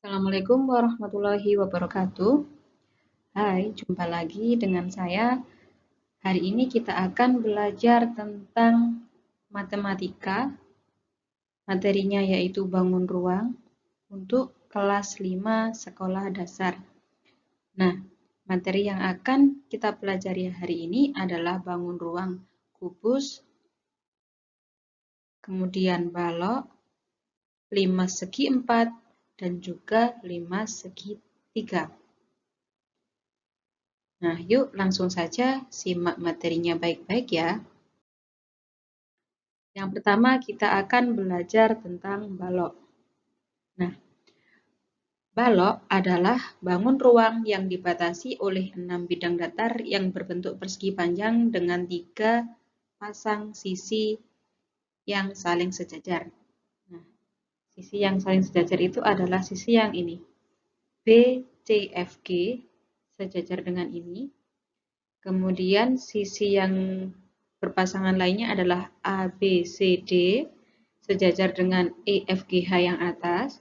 Assalamualaikum warahmatullahi wabarakatuh. Hai, jumpa lagi dengan saya. Hari ini kita akan belajar tentang matematika. Materinya yaitu bangun ruang untuk kelas 5 sekolah dasar. Nah, materi yang akan kita pelajari hari ini adalah bangun ruang kubus, kemudian balok, 5 segi 4, dan juga 5 segi 3. Nah, yuk langsung saja simak materinya baik-baik ya. Yang pertama kita akan belajar tentang balok. Nah, balok adalah bangun ruang yang dibatasi oleh 6 bidang datar yang berbentuk persegi panjang dengan 3 pasang sisi yang saling sejajar. Nah, sisi yang saling sejajar itu adalah sisi yang ini. B, C, F, G sejajar dengan ini. Kemudian sisi yang berpasangan lainnya adalah A, B, C, D sejajar dengan E, F, G, H yang atas.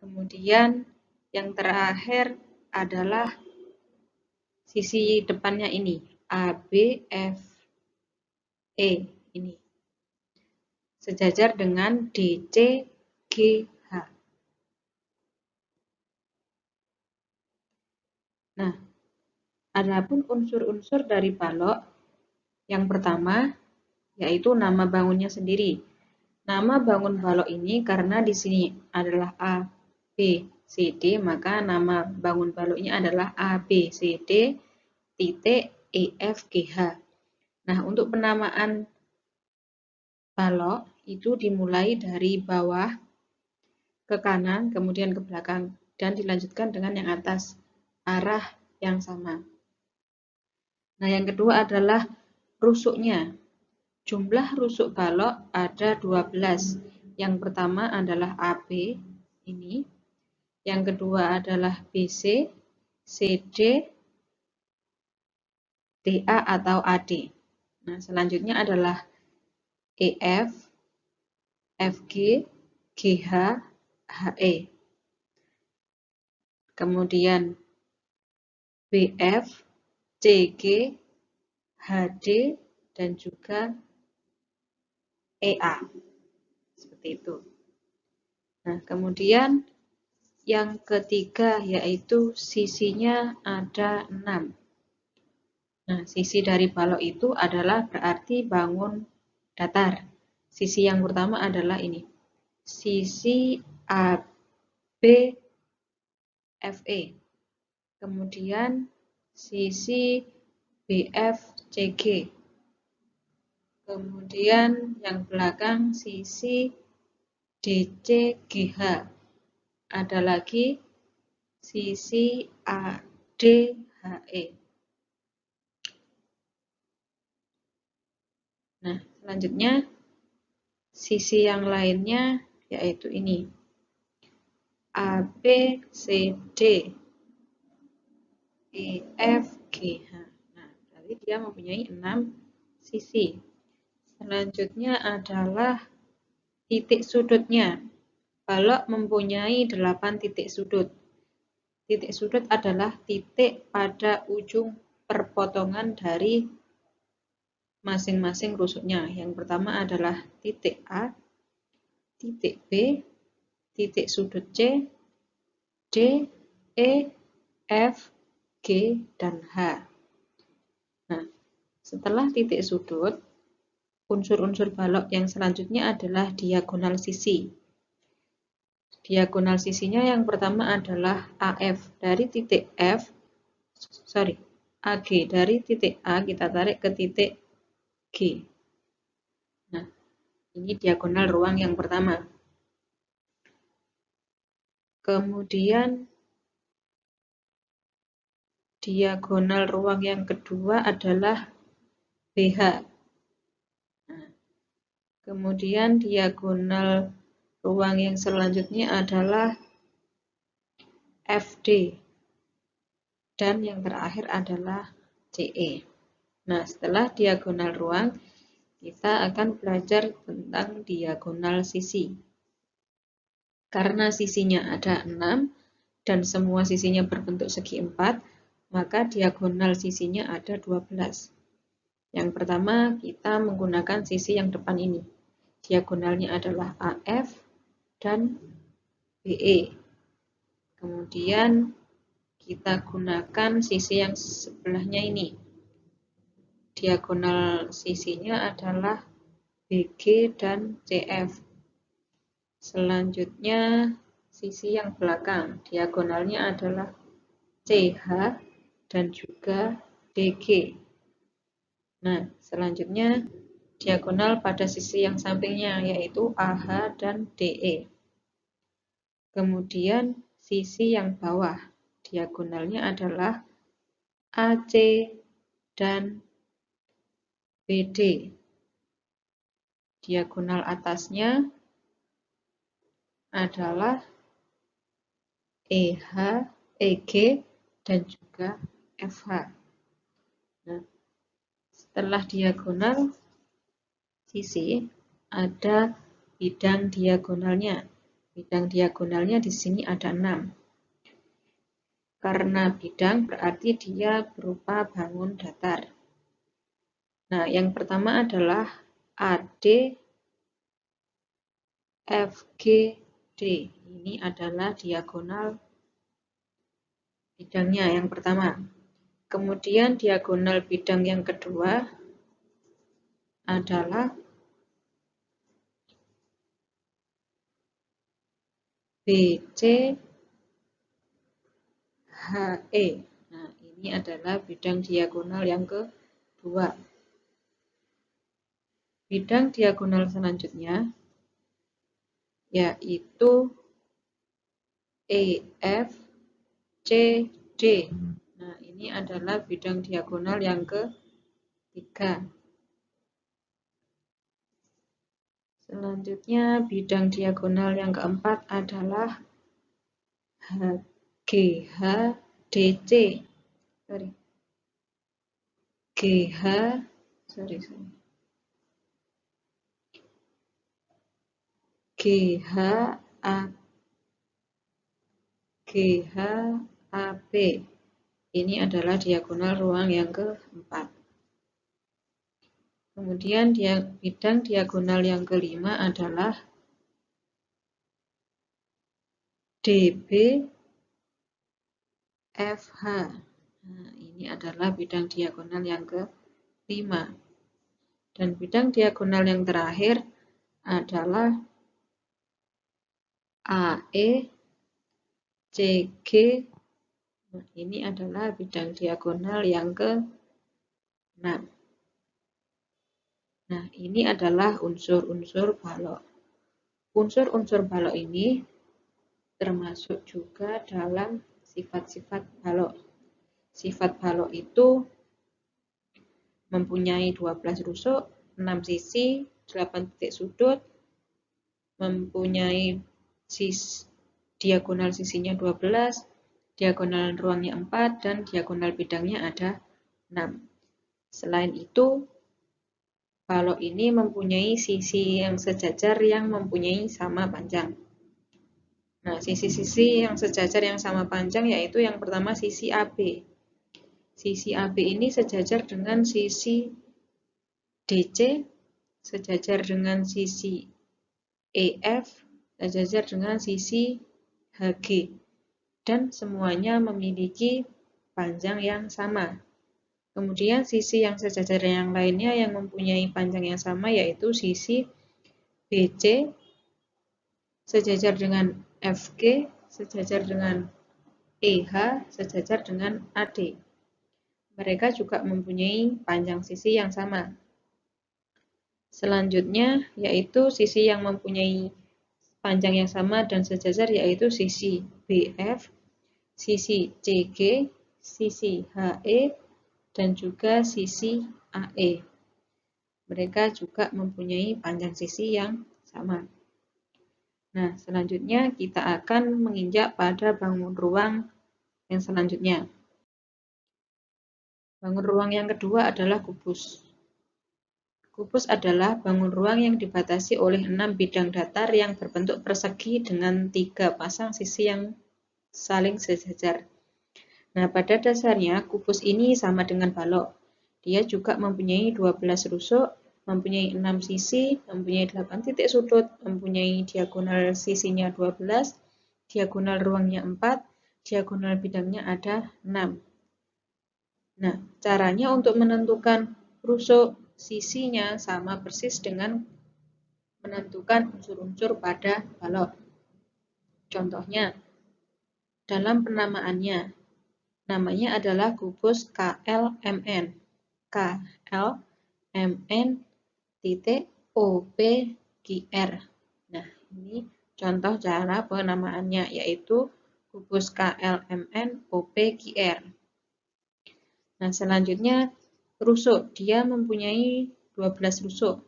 Kemudian yang terakhir adalah sisi depannya ini, A, B, F, E ini. Sejajar dengan D, C, G, H. Nah, adapun unsur-unsur dari balok, yang pertama yaitu nama bangunnya sendiri. Nama bangun balok ini karena di sini adalah A, B, C, D, maka nama bangun baloknya adalah A, B, C, D, titik, E, F, G, H. Nah, untuk penamaan balok itu dimulai dari bawah ke kanan, kemudian ke belakang, dan dilanjutkan dengan yang atas, arah yang sama. Nah, yang kedua adalah rusuknya. Jumlah rusuk balok ada 12. Yang pertama adalah AB, ini. Yang kedua adalah BC, CD, DA atau AD. Nah, selanjutnya adalah EF, FG, GH, HE. Kemudian BF, CG, HD, dan juga EA. Seperti itu. Nah, kemudian yang ketiga yaitu sisinya ada 6. Nah, sisi dari balok itu adalah berarti bangun datar. Sisi yang pertama adalah ini. Sisi AB FE. Kemudian sisi BFCG. Kemudian yang belakang sisi DCGH. Ada lagi sisi ADHE. Nah, selanjutnya sisi yang lainnya yaitu ini. ABCD, EFGH. Nah, berarti dia mempunyai 6 sisi. Selanjutnya adalah titik sudutnya. Balok mempunyai 8 titik sudut. Titik sudut adalah titik pada ujung perpotongan dari masing-masing rusuknya. Yang pertama adalah titik A, titik B, titik sudut C, D, E, F, G, dan H. Nah, setelah titik sudut, unsur-unsur balok yang selanjutnya adalah diagonal sisi. Diagonal sisinya yang pertama adalah AF dari titik AG dari titik A kita tarik ke titik G. Nah, ini diagonal ruang yang pertama. Kemudian diagonal ruang yang kedua adalah BH. Nah, kemudian diagonal ruang yang selanjutnya adalah FD. Dan yang terakhir adalah CE. Nah, setelah diagonal ruang, kita akan belajar tentang diagonal sisi. Karena sisinya ada 6 dan semua sisinya berbentuk segi 4, maka diagonal sisinya ada 12. Yang pertama, kita menggunakan sisi yang depan ini. Diagonalnya adalah AF dan BE. Kemudian kita gunakan sisi yang sebelahnya ini. Diagonal sisinya adalah BG dan CF. Selanjutnya, sisi yang belakang. Diagonalnya adalah CH dan juga DG. Nah, selanjutnya diagonal pada sisi yang sampingnya, yaitu AH dan DE. Kemudian sisi yang bawah, diagonalnya adalah AC dan BD. Diagonal atasnya adalah EH, EG, dan juga FH. Nah, setelah diagonal sisi, ada bidang diagonalnya. Bidang diagonalnya di sini ada 6. Karena bidang berarti dia berupa bangun datar. Nah, yang pertama adalah AD, FGD. Ini adalah diagonal bidangnya yang pertama. Kemudian diagonal bidang yang kedua adalah BC, HE. Nah, ini adalah bidang diagonal yang kedua. Bidang diagonal selanjutnya yaitu EF, CD. Nah, ini adalah bidang diagonal yang ketiga. Selanjutnya, bidang diagonal yang keempat adalah GHDC. GHAP. Ini adalah diagonal ruang yang keempat. Kemudian bidang diagonal yang kelima adalah DB, FH. Nah, ini adalah bidang diagonal yang kelima. Dan bidang diagonal yang terakhir adalah AE, CG. Nah, ini adalah bidang diagonal yang ke-6. Nah, ini adalah unsur-unsur balok. Unsur-unsur balok ini termasuk juga dalam sifat-sifat balok. Sifat balok itu mempunyai 12 rusuk, 6 sisi, 8 titik sudut, mempunyai diagonal sisinya 12, diagonal ruangnya 4, dan diagonal bidangnya ada 6. Selain itu, balok ini mempunyai sisi yang sejajar yang mempunyai sama panjang. Nah, sisi-sisi yang sejajar yang sama panjang yaitu yang pertama sisi AB. Sisi AB ini sejajar dengan sisi DC, sejajar dengan sisi EF, sejajar dengan sisi HG. Dan semuanya memiliki panjang yang sama. Kemudian sisi yang sejajar yang lainnya yang mempunyai panjang yang sama yaitu sisi BC sejajar dengan FG, sejajar dengan EH, sejajar dengan AD. Mereka juga mempunyai panjang sisi yang sama. Selanjutnya yaitu sisi yang mempunyai panjang yang sama dan sejajar yaitu sisi BF, sisi CG, sisi HE, dan juga sisi AE. Mereka juga mempunyai panjang sisi yang sama. Nah, selanjutnya kita akan menginjak pada bangun ruang yang selanjutnya. Bangun ruang yang kedua adalah kubus. Kubus adalah bangun ruang yang dibatasi oleh 6 bidang datar yang berbentuk persegi dengan 3 pasang sisi yang saling sejajar. Nah, pada dasarnya kubus ini sama dengan balok. Dia juga mempunyai 12 rusuk, mempunyai 6 sisi, mempunyai 8 titik sudut, mempunyai diagonal sisinya 12, diagonal ruangnya 4, diagonal bidangnya ada 6. Nah, caranya untuk menentukan rusuk sisinya sama persis dengan menentukan unsur-unsur pada balok. Contohnya, dalam penamaannya, namanya adalah kubus KLMN. KLMN titik OPGR. Nah, ini contoh cara penamaannya, yaitu kubus KLMN OPGR. Nah, selanjutnya rusuk. Dia mempunyai 12 rusuk.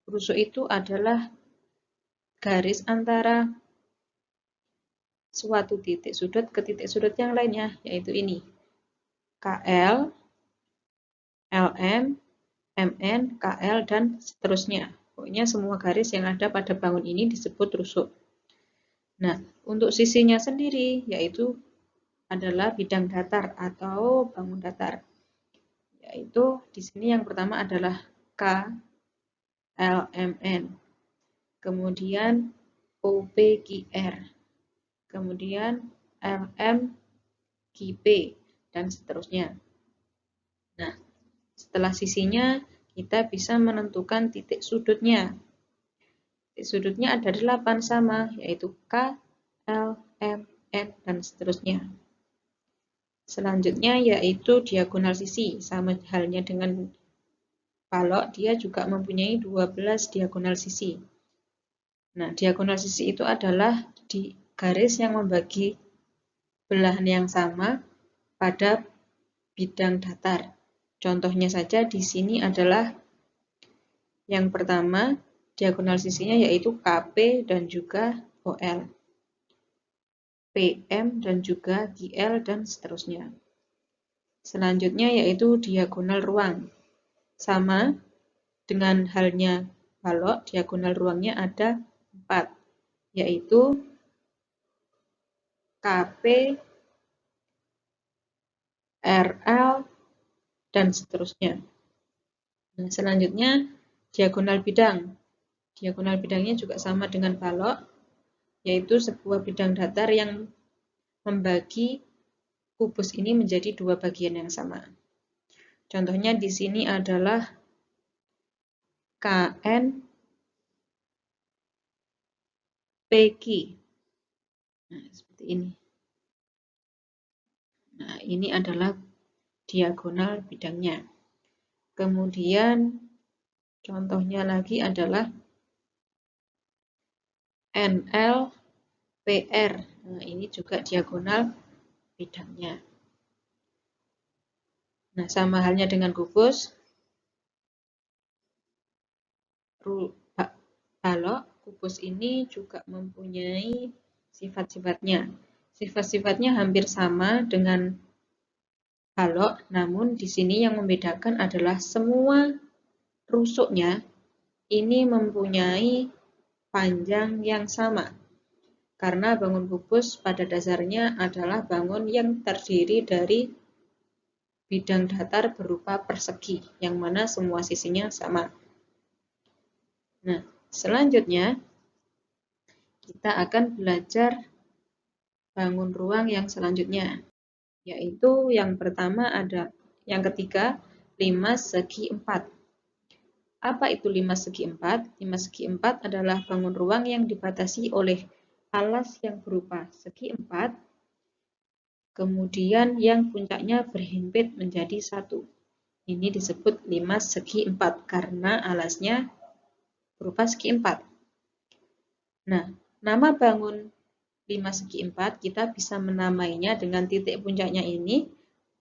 Rusuk itu adalah garis antara suatu titik sudut ke titik sudut yang lainnya, yaitu ini. KL, LM, MN, KL, dan seterusnya. Pokoknya semua garis yang ada pada bangun ini disebut rusuk. Nah, untuk sisinya sendiri, yaitu adalah bidang datar atau bangun datar. Yaitu di sini yang pertama adalah K, LMN, kemudian OPGR, kemudian LM, GP, dan seterusnya. Nah, setelah sisinya, kita bisa menentukan titik sudutnya. Titik sudutnya ada 8 sama, yaitu K, L, M, N, dan seterusnya. Selanjutnya yaitu diagonal sisi, sama halnya dengan balok, dia juga mempunyai 12 diagonal sisi. Nah, diagonal sisi itu adalah di garis yang membagi belahan yang sama pada bidang datar. Contohnya saja di sini adalah yang pertama, diagonal sisinya yaitu KP dan juga OL, PM dan juga GL, dan seterusnya. Selanjutnya yaitu diagonal ruang. Sama dengan halnya balok, diagonal ruangnya ada 4, yaitu KP, RL, dan seterusnya. Nah, selanjutnya diagonal bidang. Diagonal bidangnya juga sama dengan balok, yaitu sebuah bidang datar yang membagi kubus ini menjadi 2 bagian yang sama. Contohnya di sini adalah KN, PQ. Nah, seperti ini. Nah, ini adalah diagonal bidangnya. Kemudian contohnya lagi adalah NL, PR. Nah, ini juga diagonal bidangnya. Nah, sama halnya dengan kubus, balok, kubus ini juga mempunyai sifat-sifatnya. Sifat-sifatnya hampir sama dengan balok, namun di sini yang membedakan adalah semua rusuknya ini mempunyai panjang yang sama. Karena bangun kubus pada dasarnya adalah bangun yang terdiri dari bidang datar berupa persegi, yang mana semua sisinya sama. Nah, selanjutnya kita akan belajar bangun ruang yang selanjutnya, yaitu yang pertama ada, yang ketiga, 5 segi 4. Apa itu 5 segi 4? 5 segi 4 adalah bangun ruang yang dibatasi oleh alas yang berupa segi 4, kemudian yang puncaknya berhimpit menjadi 1. Ini disebut 5 segi 4 karena alasnya berupa segi 4. Nah, nama bangun 5 segi 4 kita bisa menamainya dengan titik puncaknya ini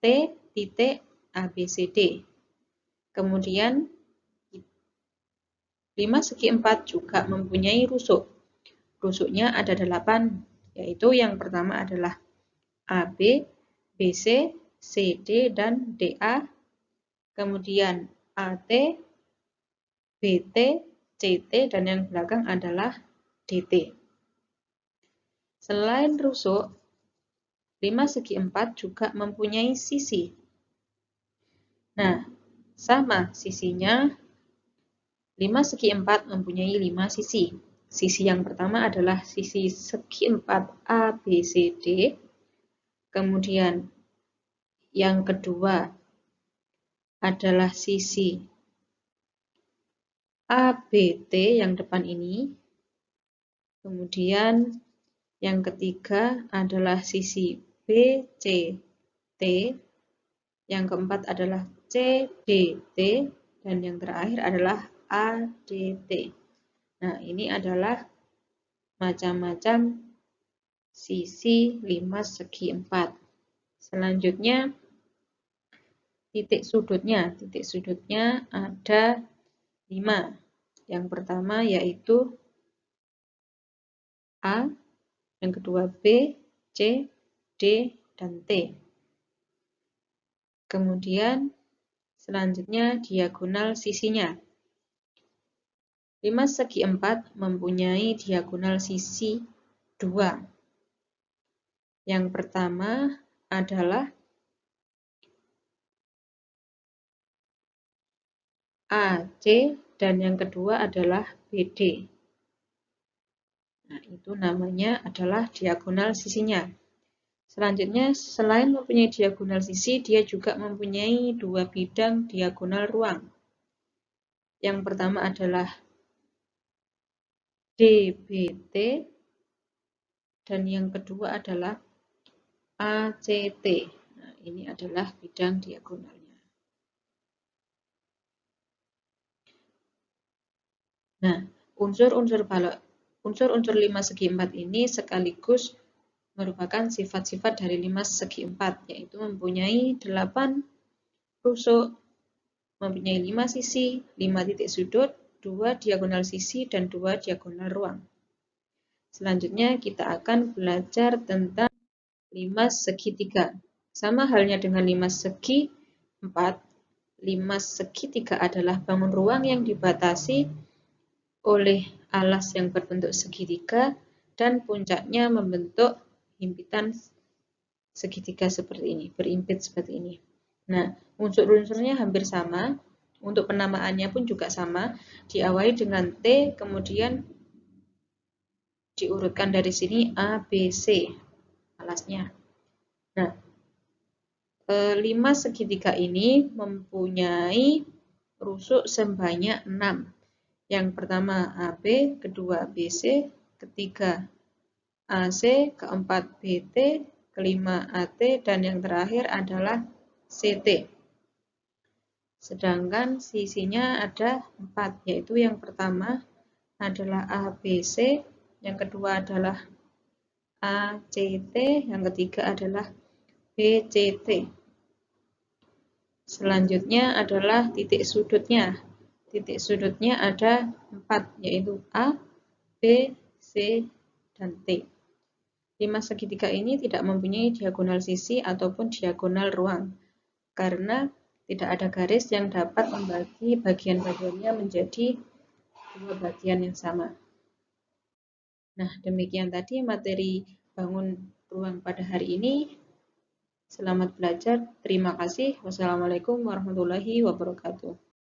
T titik ABCD. Kemudian 5 segi 4 juga mempunyai rusuk. Rusuknya ada 8, yaitu yang pertama adalah AB, BC, CD, dan DA, kemudian AT, BT, CT, dan yang belakang adalah DT. Selain rusuk, 5 segi 4 juga mempunyai sisi. Nah, sama sisinya, 5 segi 4 mempunyai 5 sisi. Sisi yang pertama adalah sisi segi 4 ABCD, kemudian yang kedua adalah sisi ABT yang depan ini, kemudian yang ketiga adalah sisi BCT, yang keempat adalah CDT, dan yang terakhir adalah ADT. Nah, ini adalah macam-macam sisi 5 segi 4. Selanjutnya, titik sudutnya. Titik sudutnya ada 5. Yang pertama yaitu A, yang kedua B, C, D, dan T. Kemudian selanjutnya diagonal sisinya. 5 segi 4 mempunyai diagonal sisi 2. Yang pertama adalah AC dan yang kedua adalah BD. Nah, itu namanya adalah diagonal sisinya. Selanjutnya, selain mempunyai diagonal sisi, dia juga mempunyai 2 bidang diagonal ruang. Yang pertama adalah DBT dan yang kedua adalah ACT. Nah, ini adalah bidang diagonalnya. Nah, unsur-unsur 5 segi 4 ini sekaligus merupakan sifat-sifat dari 5 segi 4, yaitu mempunyai 8 rusuk, mempunyai 5 sisi, 5 titik sudut, 2 diagonal sisi, dan 2 diagonal ruang. Selanjutnya kita akan belajar tentang 5 segitiga. Sama halnya dengan 5 segi 4, 5 segitiga adalah bangun ruang yang dibatasi oleh alas yang berbentuk segitiga dan puncaknya membentuk himpitan segitiga seperti ini, berimpit seperti ini. Nah, unsur-unsurnya hampir sama, untuk penamaannya pun juga sama, diawali dengan T, kemudian diurutkan dari sini A, B, C, alasnya. Nah, 5 segitiga ini mempunyai rusuk sebanyak 6. Yang pertama AB, kedua BC, ketiga AC, keempat BT, kelima AT, dan yang terakhir adalah CT. Sedangkan sisinya ada 4, yaitu yang pertama adalah ABC, yang kedua adalah ACT, yang ketiga adalah BCT. Selanjutnya adalah titik sudutnya. Titik sudutnya ada 4, yaitu A, B, C, dan T. 5 segitiga ini tidak mempunyai diagonal sisi ataupun diagonal ruang, karena tidak ada garis yang dapat membagi bagian-bagiannya menjadi 2 bagian yang sama. Nah, demikian tadi materi bangun ruang pada hari ini. Selamat belajar. Terima kasih. Wassalamualaikum warahmatullahi wabarakatuh.